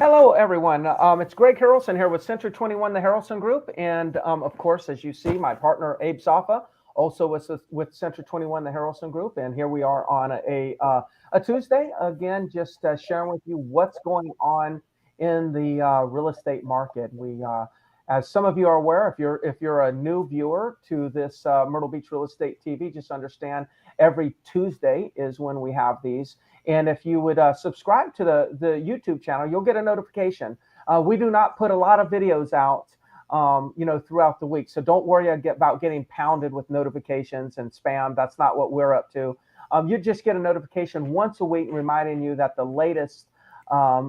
Hello, everyone. It's Greg Harrelson here with Century 21, the Harrelson Group. And of course, as you see, my partner, Abe Safa, also with Century 21, the Harrelson Group. And here we are on a Tuesday, again, just sharing with you what's going on in the real estate market. As some of you are aware, if you're a new viewer to this Myrtle Beach Real Estate TV, just understand every Tuesday is when we have these. And if you would subscribe to the YouTube channel, you'll get a notification. We do not put a lot of videos out, throughout the week. So don't worry about getting pounded with notifications and spam. That's not what we're up to. You just get a notification once a week reminding you that the latest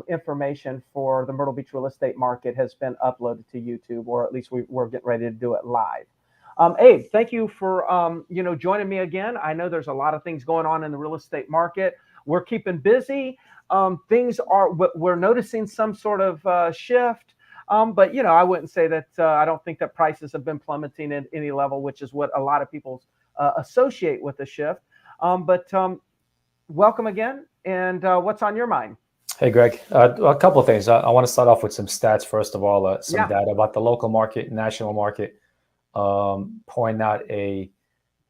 information for the Myrtle Beach real estate market has been uploaded to YouTube, or at least we're getting ready to do it live. Abe, thank you for joining me again. I know there's a lot of things going on in the real estate market. We're keeping busy. We're noticing some sort of shift. But I wouldn't say that I don't think that prices have been plummeting at any level, which is what a lot of people associate with the shift. But welcome again. And what's on your mind? Hey, Greg. A couple of things. I want to start off with some stats. First of all, some data about the local market, national market, point out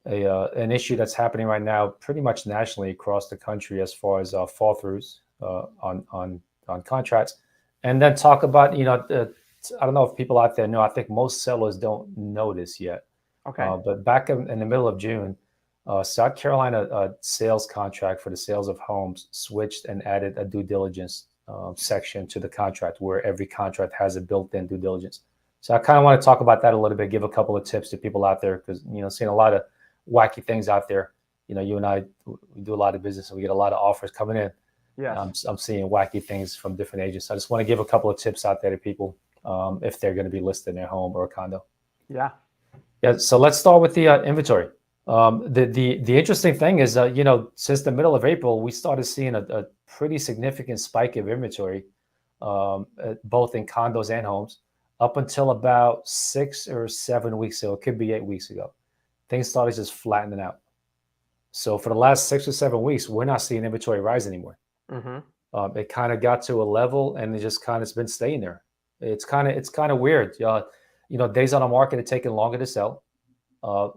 an issue that's happening right now pretty much nationally across the country as far as fall throughs on contracts. And then talk about, I don't know if people out there know, I think most sellers don't know this yet. Okay. But back in the middle of June, South Carolina sales contract for the sales of homes switched and added a due diligence section to the contract where every contract has a built-in due diligence. So I kind of want to talk about that a little bit, give a couple of tips to people out there because, seeing a lot of wacky things out there. You and I, we do a lot of business and we get a lot of offers coming in. Yeah, I'm seeing wacky things from different agents. I just want to give a couple of tips out there to people if they're going to be listing their home or a condo. Yeah. So let's start with the inventory. The interesting thing is, since the middle of April, we started seeing a pretty significant spike of inventory, both in condos and homes, up until about 6 or 7 weeks ago. It could be 8 weeks ago. Things started just flattening out. So for the last 6 or 7 weeks, we're not seeing inventory rise anymore. Mm-hmm. It kind of got to a level, and it just kind of been staying there. It's kind of weird. Days on the market are taking longer to sell.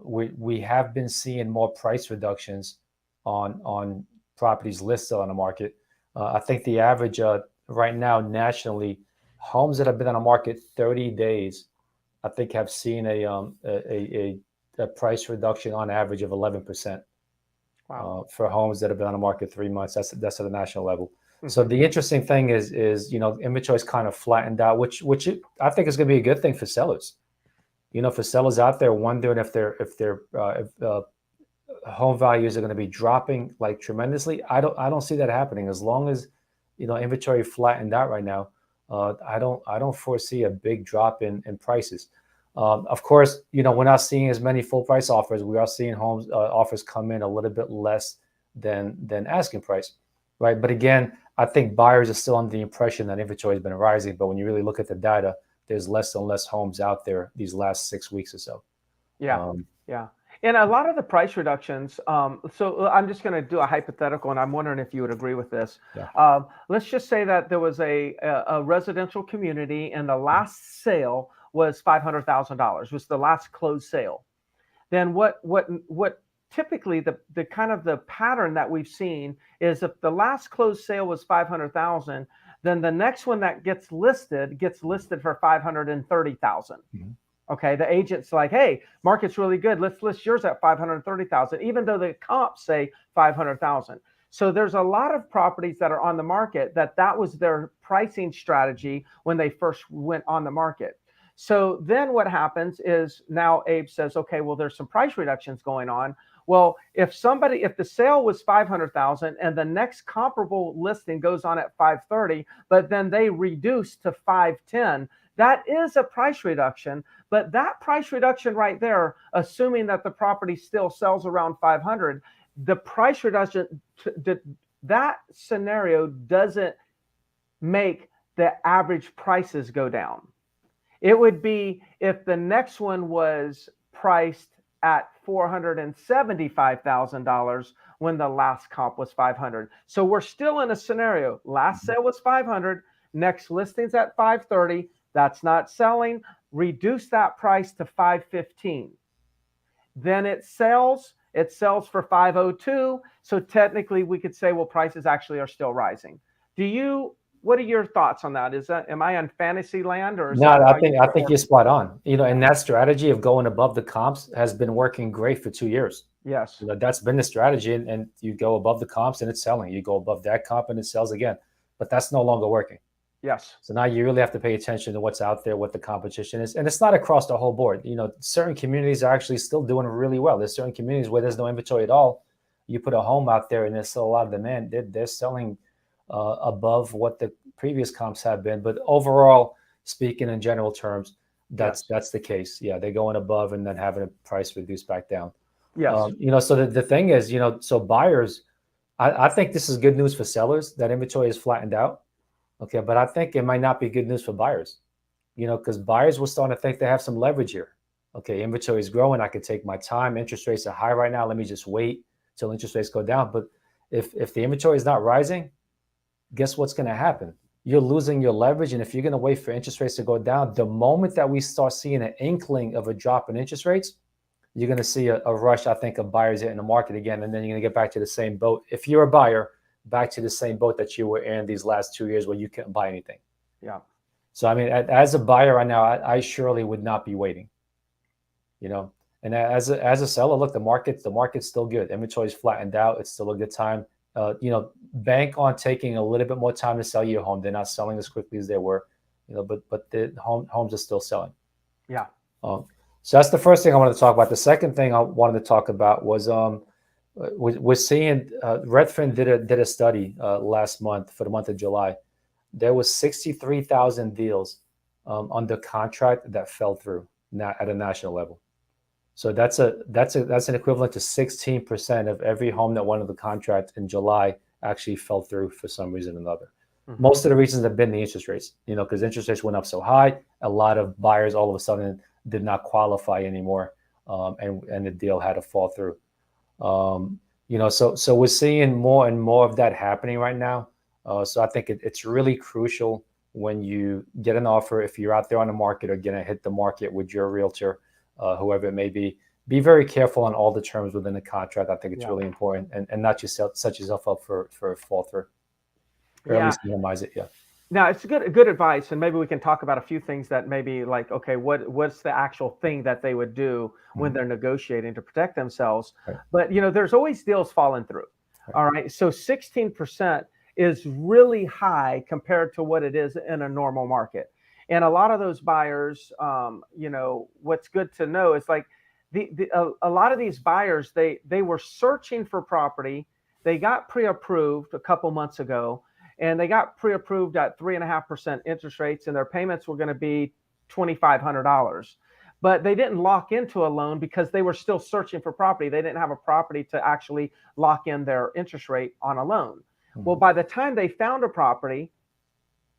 We have been seeing more price reductions on properties listed on the market. I think the average right now nationally, homes that have been on the market 30 days, I think have seen a price reduction on average of 11%. Wow. For homes that have been on the market 3 months. That's at a national level. Mm-hmm. So the interesting thing is inventory is kind of flattened out, which I think is going to be a good thing for sellers. For sellers out there wondering if their home values are going to be dropping like tremendously. I don't see that happening as long as inventory flattened out right now. I don't foresee a big drop in prices. Of course, we're not seeing as many full price offers. We are seeing homes offers come in a little bit less than asking price, right? But again, I think buyers are still under the impression that inventory has been rising. But when you really look at the data, there's less and less homes out there these last 6 weeks or so. Yeah. And a lot of the price reductions. So I'm just going to do a hypothetical, and I'm wondering if you would agree with this. Yeah. Let's just say that there was a residential community, and the last sale was $500,000. Was the last closed sale. Then what typically the kind of the pattern that we've seen is if the last closed sale was 500,000, then the next one that gets listed for 530,000. Mm-hmm. Okay, the agent's like, hey, market's really good. Let's list yours at 530,000, even though the comps say 500,000. So there's a lot of properties that are on the market that was their pricing strategy when they first went on the market. So then what happens is now Abe says, okay, well, there's some price reductions going on. Well, if the sale was 500,000 and the next comparable listing goes on at 530, but then they reduce to 510, that is a price reduction. But that price reduction right there, assuming that the property still sells around 500, the price reduction, that scenario doesn't make the average prices go down. It would be if the next one was priced at $475,000 when the last comp was 500. So we're still in a scenario. Last sale was 500. next listing's at 530. That's not selling. Reduce that price to 515. Then it sells for 502. So technically we could say, well, prices actually are still rising. What are your thoughts on that? Am I on fantasy land, or is No, that how I think you're spot on. And that strategy of going above the comps has been working great for 2 years. Yes. That's been the strategy, and you go above the comps and it's selling. You go above that comp and it sells again, but that's no longer working. Yes. So now you really have to pay attention to what's out there, what the competition is, and it's not across the whole board. Certain communities are actually still doing really well. There's certain communities where there's no inventory at all. You put a home out there and there's still a lot of demand. They're selling above what the previous comps have been, but overall, speaking in general terms, that's the case. Yeah, they're going above and then having a price reduced back down. Yes. So the thing is, so buyers, I think this is good news for sellers that inventory is flattened out. Okay, but I think it might not be good news for buyers, because buyers will start to think they have some leverage here. Okay, inventory is growing. I can take my time. Interest rates are high right now. Let me just wait till interest rates go down. But if the inventory is not rising, guess what's going to happen? You're losing your leverage. And if you're going to wait for interest rates to go down, the moment that we start seeing an inkling of a drop in interest rates, you're going to see a rush, I think, of buyers hitting the market again. And then you're going to get back to the same boat. If you're a buyer, back to the same boat that you were in these last 2 years where you couldn't buy anything. Yeah. So, I mean, as a buyer right now, I surely would not be waiting, and as a seller, look, the market's still good. Inventory is flattened out. It's still a good time. Bank on taking a little bit more time to sell your home. They're not selling as quickly as they were, but the homes are still selling. Yeah. So that's the first thing I wanted to talk about. The second thing I wanted to talk about was we're seeing Redfin did a study last month for the month of July. There was 63,000 deals under contract that fell through at a national level. So that's an equivalent to 16% of every home that went under contract in July actually fell through for some reason or another. Mm-hmm. Most of the reasons have been the interest rates, because interest rates went up so high, a lot of buyers all of a sudden did not qualify anymore, and the deal had to fall through. So we're seeing more and more of that happening right now. So I think it's really crucial when you get an offer, if you're out there on the market or going to hit the market with your realtor, whoever it may be very careful on all the terms within the contract. I think it's really important, and not just set yourself up for a fall through, or at least minimize it. Yeah. Now, it's good advice, and maybe we can talk about a few things that maybe like, okay, what's the actual thing that they would do when they're negotiating to protect themselves? Right. But, there's always deals falling through. Right. All right. So 16% is really high compared to what it is in a normal market. And a lot of those buyers, what's good to know is like a lot of these buyers, they were searching for property. They got pre-approved a couple months ago, and they got pre-approved at 3.5% interest rates, and their payments were going to be $2,500. But they didn't lock into a loan because they were still searching for property. They didn't have a property to actually lock in their interest rate on a loan. Mm-hmm. Well, by the time they found a property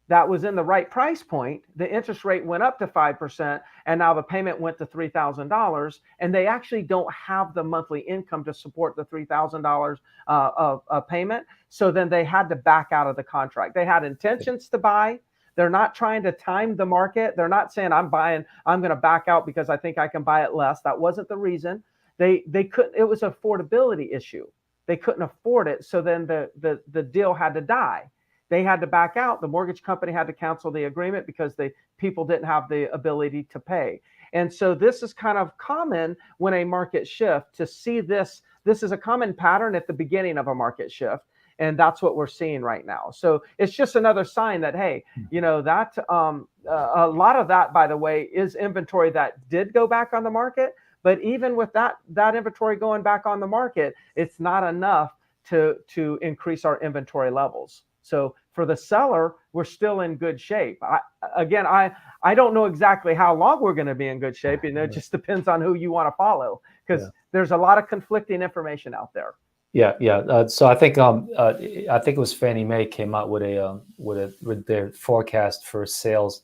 that was in the right price point, the interest rate went up to 5%, and now the payment went to $3,000, and they actually don't have the monthly income to support the $3,000 of payment. So then they had to back out of the contract. They had intentions to buy. They're not trying to time the market. They're not saying I'm going to back out because I think I can buy it less. That wasn't the reason. They couldn't. It was an affordability issue. They couldn't afford it. So then the deal had to die. They had to back out. The mortgage company had to cancel the agreement because people didn't have the ability to pay. And so this is kind of common when a market shift to see this. This is a common pattern at the beginning of a market shift. And that's what we're seeing right now. So it's just another sign that, hey, that a lot of that, by the way, is inventory that did go back on the market. But even with that inventory going back on the market, it's not enough to increase our inventory levels. So for the seller, we're still in good shape. I don't know exactly how long we're going to be in good shape. It just depends on who you want to follow, because there's a lot of conflicting information out there. Yeah. So I think it was Fannie Mae came out with their forecast for sales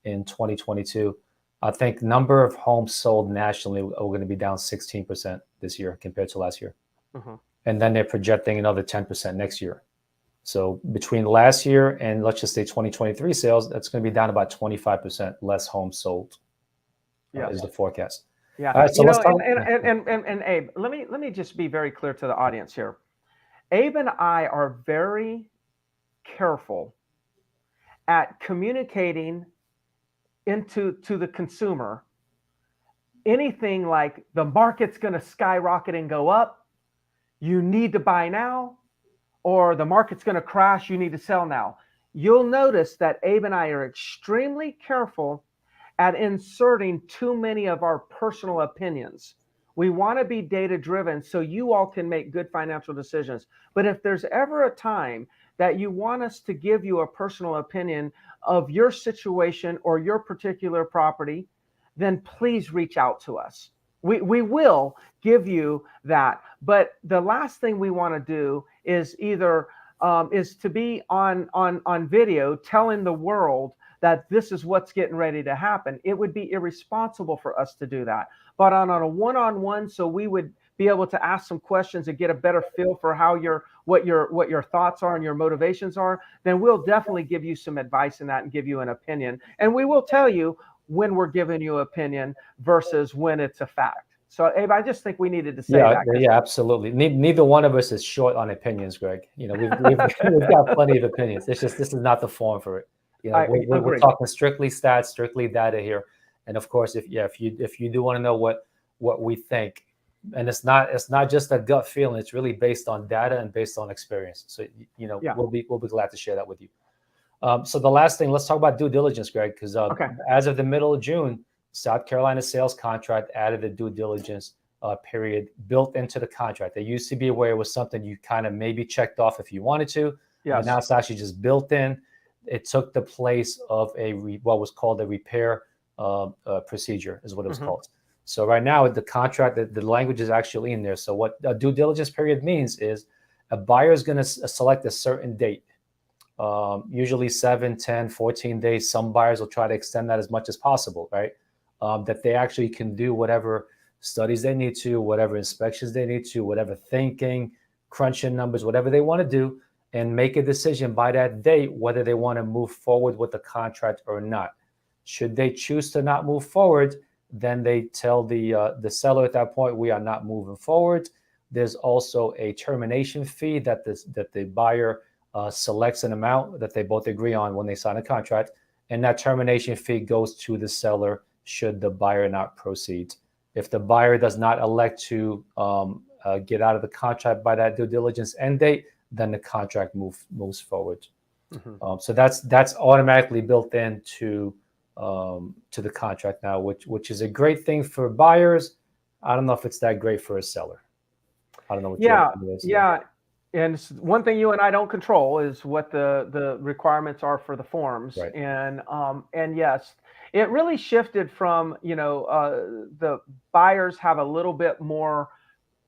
in 2022. I think number of homes sold nationally are going to be down 16% this year compared to last year, and then they're projecting another 10% next year. So between last year and let's just say 2023 sales, that's going to be down about 25% less homes sold. Yeah. Is the forecast. Yeah. All right, so let's talk. And Abe, let me just be very clear to the audience here. Abe and I are very careful at communicating to the consumer anything like the market's going to skyrocket and go up, you need to buy now, or the market's going to crash, you need to sell now. You'll notice that Abe and I are extremely careful at inserting too many of our personal opinions. We want to be data driven so you all can make good financial decisions. But if there's ever a time that you want us to give you a personal opinion of your situation or your particular property, then please reach out to us. We will give you that. But the last thing we want to do is either is to be on video telling the world that this is what's getting ready to happen. It would be irresponsible for us to do that. But on a one-on-one, so we would be able to ask some questions and get a better feel for how what your thoughts are and your motivations are, then we'll definitely give you some advice in that and give you an opinion. And we will tell you when we're giving you opinion versus when it's a fact. So Abe, I just think we needed to say that. Yeah, absolutely. Neither one of us is short on opinions, Greg. You know, we've got plenty of opinions. It's just this is not the forum for it. You know, we're talking strictly stats, strictly data here. And of course, if you do want to know what we think, and it's not just a gut feeling, it's really based on data and based on experience. So we'll be glad to share that with you. So the last thing, let's talk about due diligence, Greg, because as of the middle of June, South Carolina sales contract added a due diligence period built into the contract. They used to be where it was something you kind of maybe checked off if you wanted to. Yes. Now it's actually just built in. It took the place of what was called a repair procedure is what it was called. So right now the contract, the language is actually in there. So what a due diligence period means is a buyer is going to select a certain date. Usually 7, 10, 14 days. Some buyers will try to extend that as much as possible, right? That they actually can do whatever studies they need to, whatever inspections they need to, whatever thinking, crunching numbers, whatever they want to do, and make a decision by that date whether they want to move forward with the contract or not. Should they choose to not move forward, then they tell the seller at that point, we are not moving forward. There's also a termination fee that the buyer selects an amount that they both agree on when they sign a contract, and that termination fee goes to the seller should the buyer not proceed. If the buyer does not elect to get out of the contract by that due diligence end date, then the contract moves forward. So that's automatically built into the contract now, which is a great thing for buyers. I don't know if it's that great for a seller. I don't know what your opinion is. Yeah. And one thing you and I don't control is what the requirements are for the forms. Right. And yes, it really shifted from, the buyers have a little bit more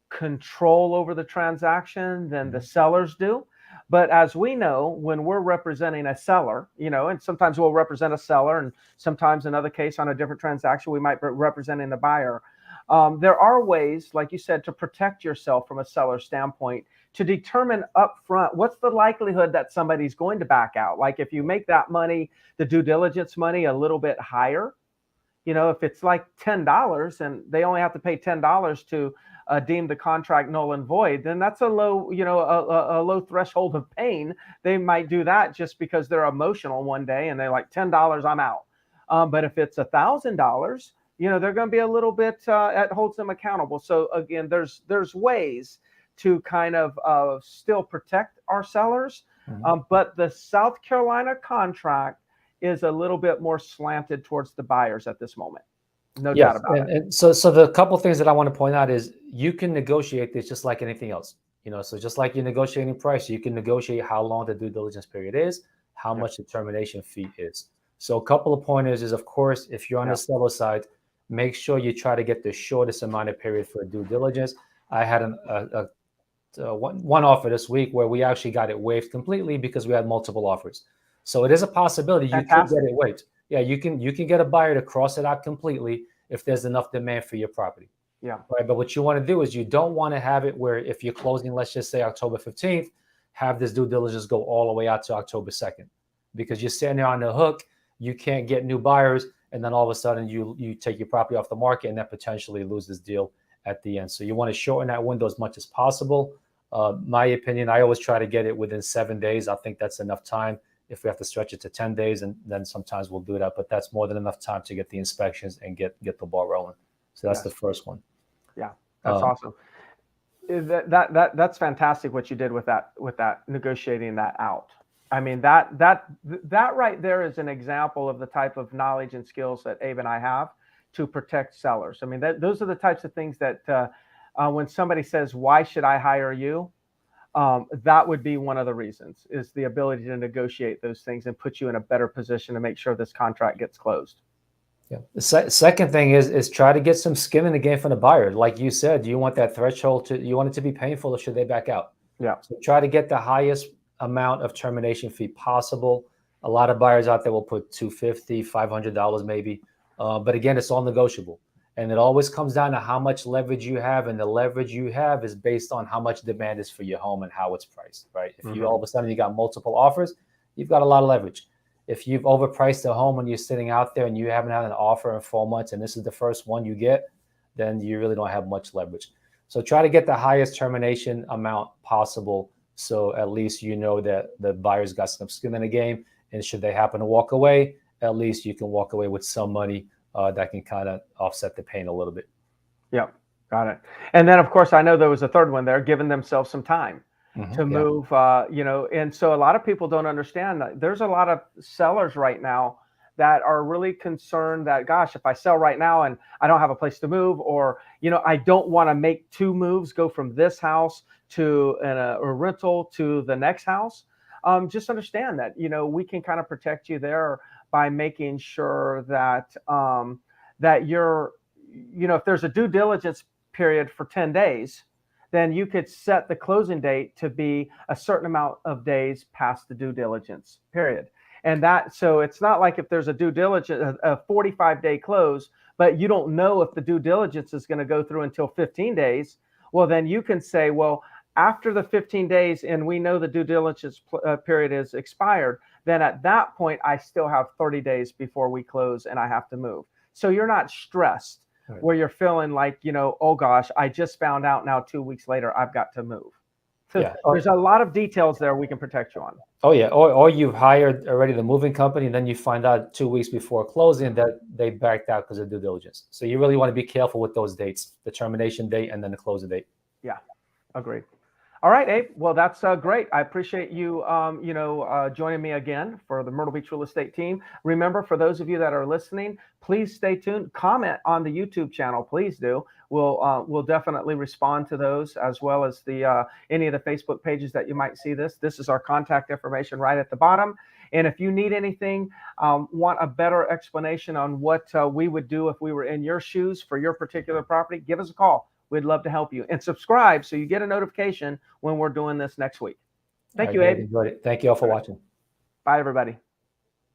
control over the transaction than the sellers do. But as we know, when we're representing a seller, and sometimes we'll represent a seller, and sometimes in another case on a different transaction, we might be representing the buyer. There are ways, like you said, to protect yourself from a seller standpoint, to determine upfront what's the likelihood that somebody's going to back out. Like if you make that money, the due diligence money, a little bit higher, if it's like $10 and they only have to pay $10 to deem the contract null and void, then that's a low, a low threshold of pain. They might do that just because they're emotional one day and they're like, $10, I'm out. But if it's $1,000, they're going to be a little bit, it holds them accountable. So again, there's ways to kind of still protect our sellers. But the South Carolina contract is a little bit more slanted towards the buyers at this moment. No doubt about it. And so the couple things that I want to point out is you can negotiate this just like anything else. So just like you're negotiating price, you can negotiate how long the due diligence period is, how much the termination fee is. So a couple of pointers is, of course, if you're on the seller side, make sure you try to get the shortest amount of period for due diligence. I had one offer this week where we actually got it waived completely because we had multiple offers. So it is a possibility you can get it waived. Yeah, you can get a buyer to cross it out completely if there's enough demand for your property. Yeah. Right. But what you want to do is you don't want to have it where if you're closing, let's just say October 15th, have this due diligence go all the way out to October 2nd, because you're sitting there on the hook. You can't get new buyers, and then all of a sudden you take your property off the market and then potentially lose this deal at the end. So you want to shorten that window as much as possible. My opinion, I always try to get it within 7 days. I think that's enough time. If we have to stretch it to 10 days, and then sometimes we'll do that, but that's more than enough time to get the inspections and get the ball rolling. So that's the first one. Yeah, that's awesome. That's fantastic what you did with that negotiating that out. I mean, that right there is an example of the type of knowledge and skills that Abe and I have to protect sellers. I mean, those are the types of things that when somebody says, why should I hire you? That would be one of the reasons, is the ability to negotiate those things and put you in a better position to make sure this contract gets closed. Yeah. The second thing is try to get some skin in the game from the buyer. Like you said, you want that threshold you want it to be painful, or should they back out? Yeah. So try to get the highest amount of termination fee possible. A lot of buyers out there will put $250, $500 maybe. But again, it's all negotiable. And it always comes down to how much leverage you have. And the leverage you have is based on how much demand is for your home and how it's priced, right? If you all of a sudden you got multiple offers, you've got a lot of leverage. If you've overpriced a home and you're sitting out there and you haven't had an offer in 4 months and this is the first one you get, then you really don't have much leverage. So try to get the highest termination amount possible, so at least you know that the buyer's got some skin in the game. And should they happen to walk away, at least you can walk away with some money that can kind of offset the pain a little bit. Yep, got it. And then, of course, I know there was a third one there, giving themselves some time to move, and so a lot of people don't understand that there's a lot of sellers right now that are really concerned that, gosh, if I sell right now and I don't have a place to move, or, I don't want to make 2 moves, go from this house to a rental to the next house. Just understand that, we can kind of protect you there by making sure that, that you're, if there's a due diligence period for 10 days, then you could set the closing date to be a certain amount of days past the due diligence period. And so it's not like if there's a due diligence, a 45-day close, but you don't know if the due diligence is going to go through until 15 days. Well, then you can say, well, after the 15 days and we know the due diligence period is expired, then at that point, I still have 30 days before we close and I have to move. So you're not stressed where you're feeling like, oh gosh, I just found out now 2 weeks later, I've got to move. So there's a lot of details there we can protect you on. Oh yeah, or you've hired already the moving company, and then you find out 2 weeks before closing that they backed out because of due diligence. So you really want to be careful with those dates, the termination date and then the closing date. Yeah, agreed. All right, Abe. Well, that's great. I appreciate you, joining me again for the Myrtle Beach Real Estate team. Remember, for those of you that are listening, please stay tuned. Comment on the YouTube channel, please do. We'll definitely respond to those, as well as the any of the Facebook pages that you might see this. This is our contact information right at the bottom. And if you need anything, want a better explanation on what we would do if we were in your shoes for your particular property, give us a call. We'd love to help you, and subscribe so you get a notification when we're doing this next week. Thank you, Abe. Enjoyed it. Thank you all for watching. Bye, everybody.